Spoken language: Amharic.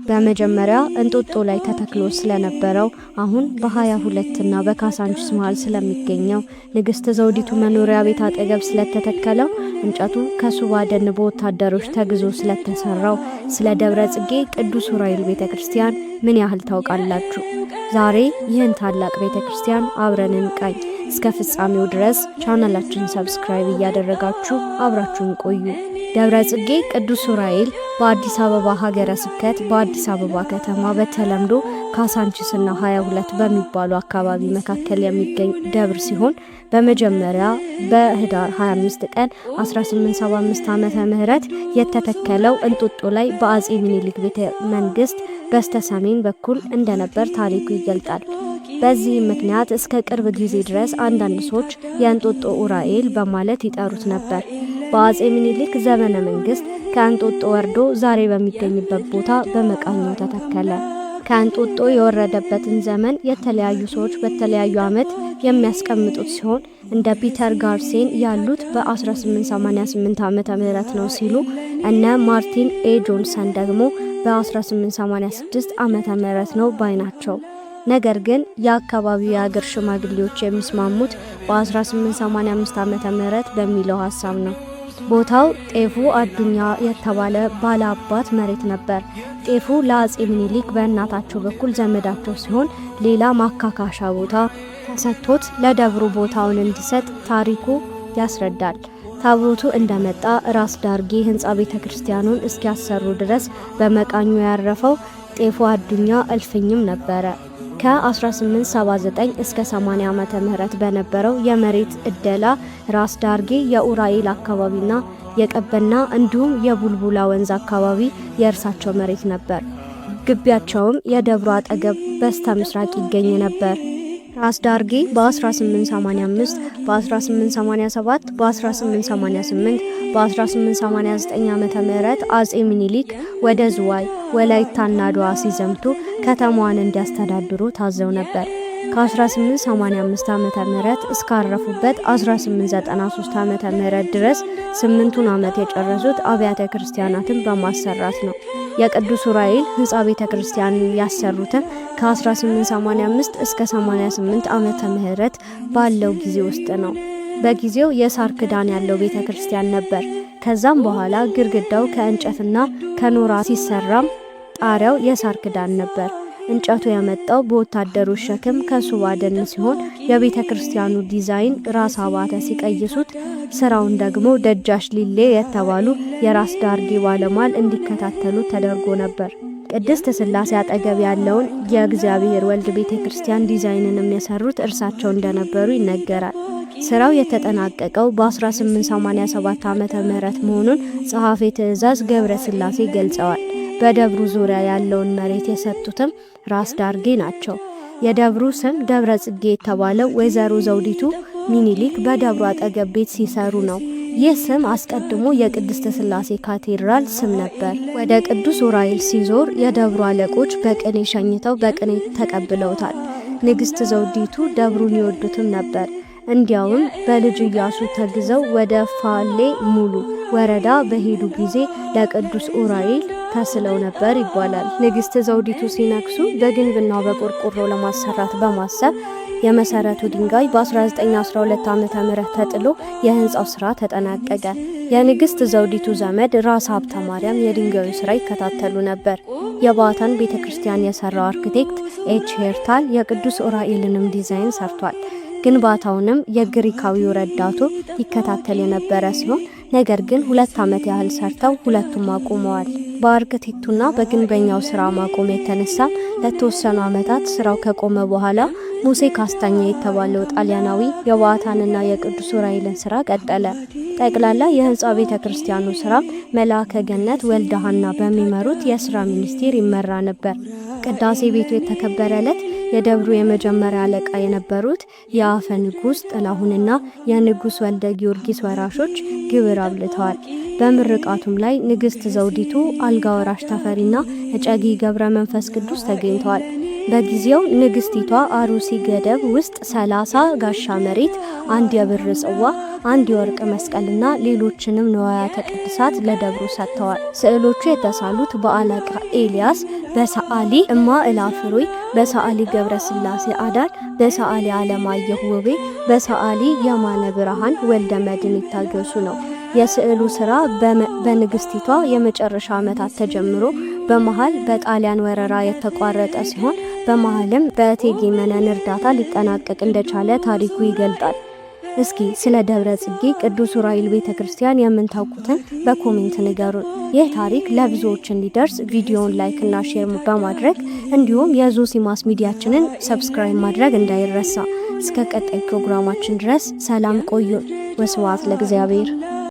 በመጀመሪያ እንጦጦ ላይ ተተክሎ ስለነበረው አሁን በ22 እና በካሳንቺስ መሃል ስለሚገኘው ንግስት ዘውዲቱ መኖሪያ ቤት አጠገብ ስለተተከለው እንጨቱ ከሱባ ደን በወታደሮች ተግዞ ስለተሰራው ስለ ደብረ ጽጌ ቅዱስ ዑራኤል ቤተክርስቲያን ምን ያህል ታውቃላችሁ? ዛሬ ይህን ታላቅ ቤተክርስቲያን አብረን እንቃኝ። እስከ ፍጻሜው ድረስ ቻናላችንን ሰብስክራይብ እያደረጋችሁ አብራችሁን ቆዩ። ደብረ ጽጌ ቅዱስ ዑራኤል በአዲስ አበባ ሀገረ ስብከት በአዲስ አበባ ከተማ በተለምዶ ካሳንቺስና 22 በሚባሉ አካባቢ መካከል የሚገኝ ደብር ሲሆን በመጀመሪያ በህዳር 25 ቀን 1875 ዓመተ ምህረት የተተከለው እንጦጦ ላይ በአጼ ምኒልክ ቤተ መንግስት በስተሰሜን በኩል እንደነበር ታሪኩ ይገልጣል። በዚህ ምክንያት እስከ ቅርብ ጊዜ ድረስ አንዳንድ ሰዎች የእንጦጦ ዑራኤል በማለት ይጠሩት ነበር። በአጼ ምኒልክ ዘመነ መንግስት ከእንጦጦ ወርዶ ዛሬ በሚገኝበት ቦታ በመቃኞ ተተከለ። ከእንጦጦ የወረደበትን ዘመን የተለያዩ ሰዎች በተለያዩ ዓመት የሚያስቀምጡት ሲሆን እንደ ፒተር ጋርሴን ያሉት በ1888 ዓመተ ምህረት ነው ሲሉ እነ ማርቲን ኤ ጆንሰን ደግሞ በ1886 ዓመተ ምህረት ነው ባይ ናቸው። ነገር ግን የአካባቢው የአገር ሽማግሌዎች የሚስማሙት በ1885 ዓመተ ምህረት በሚለው ሐሳብ ነው። ቦታው ጤፉ አዱኛ የተባለ ባለ አባት መሬት ነበር። ጤፉ ለአጼ ምኒልክ በእናታቸው በኩል ዘመዳቸው ሲሆን ሌላ ማካካሻ ቦታ ተሰጥቶት ለደብሩ ቦታውን እንዲሰጥ ታሪኩ ያስረዳል። ታቦቱ እንደመጣ ራስ ዳርጌ ህንጻ ቤተክርስቲያኑን እስኪያሰሩ ድረስ በመቃኙ ያረፈው ጤፉ አዱኛ እልፍኝም ነበረ። ከ1879 እስከ 80 ዓመተ ምህረት በነበረው የመሬት እደላ ራስ ዳርጌ የዑራኤል አካባቢና የቀበና እንዲሁም የቡልቡላ ወንዝ አካባቢ የእርሳቸው መሬት ነበር። ግቢያቸውም የደብሩ አጠገብ በስተ ምስራቅ ይገኝ ነበር። ራስ ዳርጌ በ1885 በ1887 በ1888 በ1889 ዓመተ ምህረት አጼ ምኒልክ ወደ ዝዋይ ወላይታና አድዋ ሲዘምቱ ከተማዋን እንዲያስተዳድሩ ታዘው ነበር። ከ1885 ዓመተ ምህረት እስካረፉበት 1893 ዓመተ ምህረት ድረስ 8ቱን ዓመት የጨረሱት አብያተ ክርስቲያናትን በማሰራት ነው። የቅዱስ ዑራኤል ህንጻ ቤተክርስቲያንን ያሰሩትም ከ1885 እስከ 88 ዓመተ ምህረት ባለው ጊዜ ውስጥ ነው። በጊዜው የሳር ክዳን ያለው ቤተክርስቲያን ነበር። ከዛም በኋላ ግድግዳው ከእንጨትና ከኖራ ሲሰራም ጣሪያው የሳር ክዳን ነበር። እንጨቱ የመጣው በወታደሮች ሸክም ከሱባ ደን ሲሆን የቤተ ክርስቲያኑ ዲዛይን ራስ አባተ ሲቀይሱት ስራውን ደግሞ ደጃሽ ሊሌ የተባሉ የራስ ዳርጌ ባለሟል እንዲከታተሉ ተደርጎ ነበር። ቅድስት ስላሴ አጠገብ ያለውን የእግዚአብሔር ወልድ ቤተ ክርስቲያን ዲዛይንንም የሰሩት እርሳቸው እንደነበሩ ይነገራል። ስራው የተጠናቀቀው በ1887 ዓመተ ምህረት መሆኑን ጸሐፌ ትእዛዝ ገብረ ስላሴ ገልጸዋል። በደብሩ ዙሪያ ያለውን መሬት የሰጡትም ራስ ዳርጌ ናቸው። የደብሩ ስም ደብረ ጽጌ የተባለው ወይዘሮ ዘውዲቱ ሚኒሊክ በደብሩ አጠገብ ቤት ሲሰሩ ነው። ይህ ስም አስቀድሞ የቅድስት ስላሴ ካቴድራል ስም ነበር። ወደ ቅዱስ ዑራኤል ሲዞር የደብሩ አለቆች በቅኔ ሸኝተው በቅኔ ተቀብለውታል። ንግስት ዘውዲቱ ደብሩን ይወዱትም ነበር። እንዲያውም በልጅ ኢያሱ ተግዘው ወደ ፋሌ ሙሉ ወረዳ በሄዱ ጊዜ ለቅዱስ ዑራኤል ተስለው ነበር ይባላል። ንግስት ዘውዲቱ ሲነክሱ በግንብና በቆርቆሮ ለማሰራት በማሰብ የመሰረቱ ድንጋይ በ1912 ዓመተ ምህረት ተጥሎ የህንጻው ስራ ተጠናቀቀ። የንግስት ዘውዲቱ ዘመድ ራስ ሀብተ ማርያም የድንጋዩ ስራ ይከታተሉ ነበር። የባታን ቤተክርስቲያን የሰራው አርክቴክት ኤች ሄርታል የቅዱስ ዑራኤልንም ዲዛይን ሰርቷል። ግንባታውንም የግሪካዊው ረዳቱ ይከታተል የነበረ ሲሆን ነገር ግን 2 ዓመት ያህል ሰርተው ሁለቱም አቁመዋል። በአርክቴክቱና በግንበኛው ስራ ማቆም የተነሳ ለተወሰኑ ዓመታት ስራው ከቆመ በኋላ ሙሴ ካስታኛ የተባለው ጣሊያናዊ የባታንና የቅዱስ ዑራኤልን ስራ ቀጠለ። ጠቅላላ የህንጻ ቤተክርስቲያኑ ስራ መልአከ ገነት ወልደሃና በሚመሩት የስራ ሚኒስቴር ይመራ ነበር። ቅዳሴ ቤቱ የተከበረለት የደብሩ የመጀመሪያ አለቃ የነበሩት የአፈ ንጉስ ጥላሁንና የንጉስ ወልደ ጊዮርጊስ ወራሾች ግብር አብልተዋል። በምርቃቱም ላይ ንግስት ዘውዲቱ፣ አልጋ ወራሽ ተፈሪና እጨጌ ገብረ መንፈስ ቅዱስ ተገኝተዋል። በጊዜው ንግስቲቷ አሩሲ ገደብ ውስጥ 30 ጋሻ መሬት፣ 1 የብር ጽዋ፣ አንድ የወርቅ መስቀልና ሌሎችንም ንዋያተ ቅድሳት ለደብሩ ሰጥተዋል። ስዕሎቹ የተሳሉት በአለቃ ኤልያስ፣ በሰዓሊ እማ እላፍሩይ፣ በሰዓሊ ገብረስላሴ አዳል፣ በሰዓሊ አለማየሁ ውቤ፣ በሰዓሊ የማነ ብርሃን ወልደ መድን ይታገሱ ነው። የስዕሉ ስራ በንግስቲቷ የመጨረሻ ዓመታት ተጀምሮ በመሃል በጣሊያን ወረራ የተቋረጠ ሲሆን በመሃልም በእቴጌ መነን እርዳታ ሊጠናቀቅ እንደቻለ ታሪኩ ይገልጣል። እስኪ ስለ ደብረ ጽጌ ቅዱስ ዑራኤል ቤተክርስቲያን የምታውቁትን በኮሜንት ንገሩን። ይህ ታሪክ ለብዙዎች እንዲደርስ ቪዲዮውን ላይክ እና ሼር በማድረግ እንዲሁም የዞሲማስ ሚዲያችንን ሰብስክራይብ ማድረግ እንዳይረሳ። እስከ ቀጣይ ፕሮግራማችን ድረስ ሰላም ቆዩን። ወስብሐት ለእግዚአብሔር።